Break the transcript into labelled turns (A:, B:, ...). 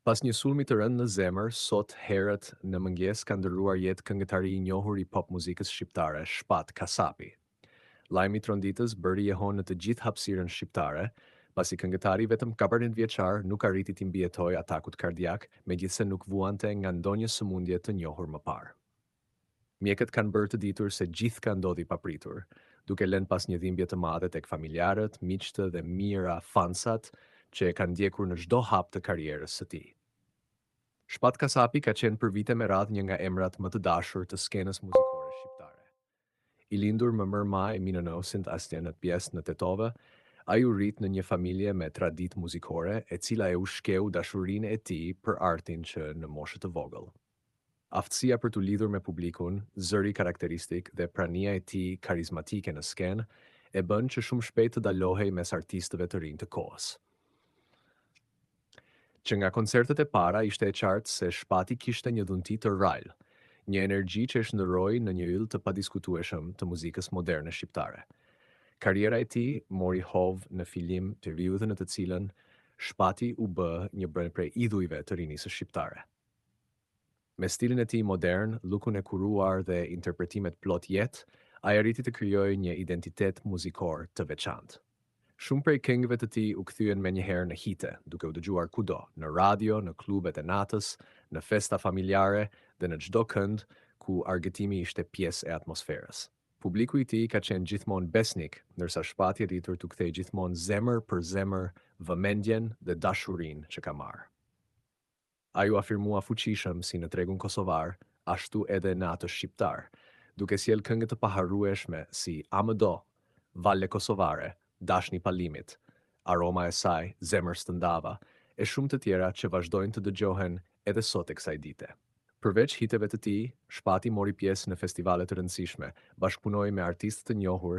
A: Pas një sulmi të rënd në zemër, sot herët në mëngjes ka ndërruar jetë këngëtari i njohur i pop muzikës shqiptare, Shpat Kasapi. Lajmi i tronditës bëri jehon në të gjithë hapësirën shqiptare, pasi këngëtari vetëm 14 vjeçar nuk arriti të mbijetoj atakut kardiak, megjithse nuk vuante nga ndonjë sëmundje të njohur më parë. Mjekët kanë bërë të ditur se gjithë ka ndodhi papritur, duke lënë pas një dhimbje të madhe tek familjarët, miqtë dhe mira fansat që e kanë ndjekur në çdo hap të karrierës së tij. Shpat Kasapi ka qenë për vite me radhë një nga emrat më të dashur të skenës muzikore shqiptare. I lindur më mërma e 1991 në Tetove, ai u rrit në një familje me traditë muzikore, e cila e ushqeu dashurinë e tij për artin që në moshë të vogël. Aftësia për të lidhur me publikun, zëri karakteristik dhe prania e tij karizmatike në skenë e bën që shumë shpejt të dalohej mes artistëve të rinj të kohës. Që nga koncertet e para ishte e qartë se Shpati kishte një dhunti të rrallë, një energji që e shndërroi në një yll të padiskutueshëm të muzikës moderne shqiptare. Karriera e tij mori hov në fillim periudhën në të cilën Shpati u bë një prej idhujve të rinisë shqiptare. Me stilin e tij modern, lukun e kuruar dhe interpretimet plot jetë, ai arriti të krijojë një identitet muzikor të veçantë. Shumë prej këngëve të tij u kthyen menjëherë në hite, duke u dëgjuar kudo, në radio, në klubet e natës, në festa familjare dhe në çdo kënd ku argëtimi ishte pjesë e atmosferës. Publiku i tij ka qenë gjithmonë besnik, ndërsa Shpati rritur të kthejë gjithmonë zemër për zemër vëmendjen dhe dashurinë që ka marrë. Ai u afirmua fuqishëm si në tregun kosovar, ashtu edhe në atë shqiptar, duke sjellë këngë të paharrueshme si A më do, Valle Kosovare, Dashni Palimit, Aroma e saj, Zemër së ndava, e shumë të tjera që vazhdojnë të dëgjohen edhe sot e kësaj dite. Përveç hiteve të tij, Shpati mori pjesë në festivale të rëndësishme, bashkëpunoi me artistë të njohur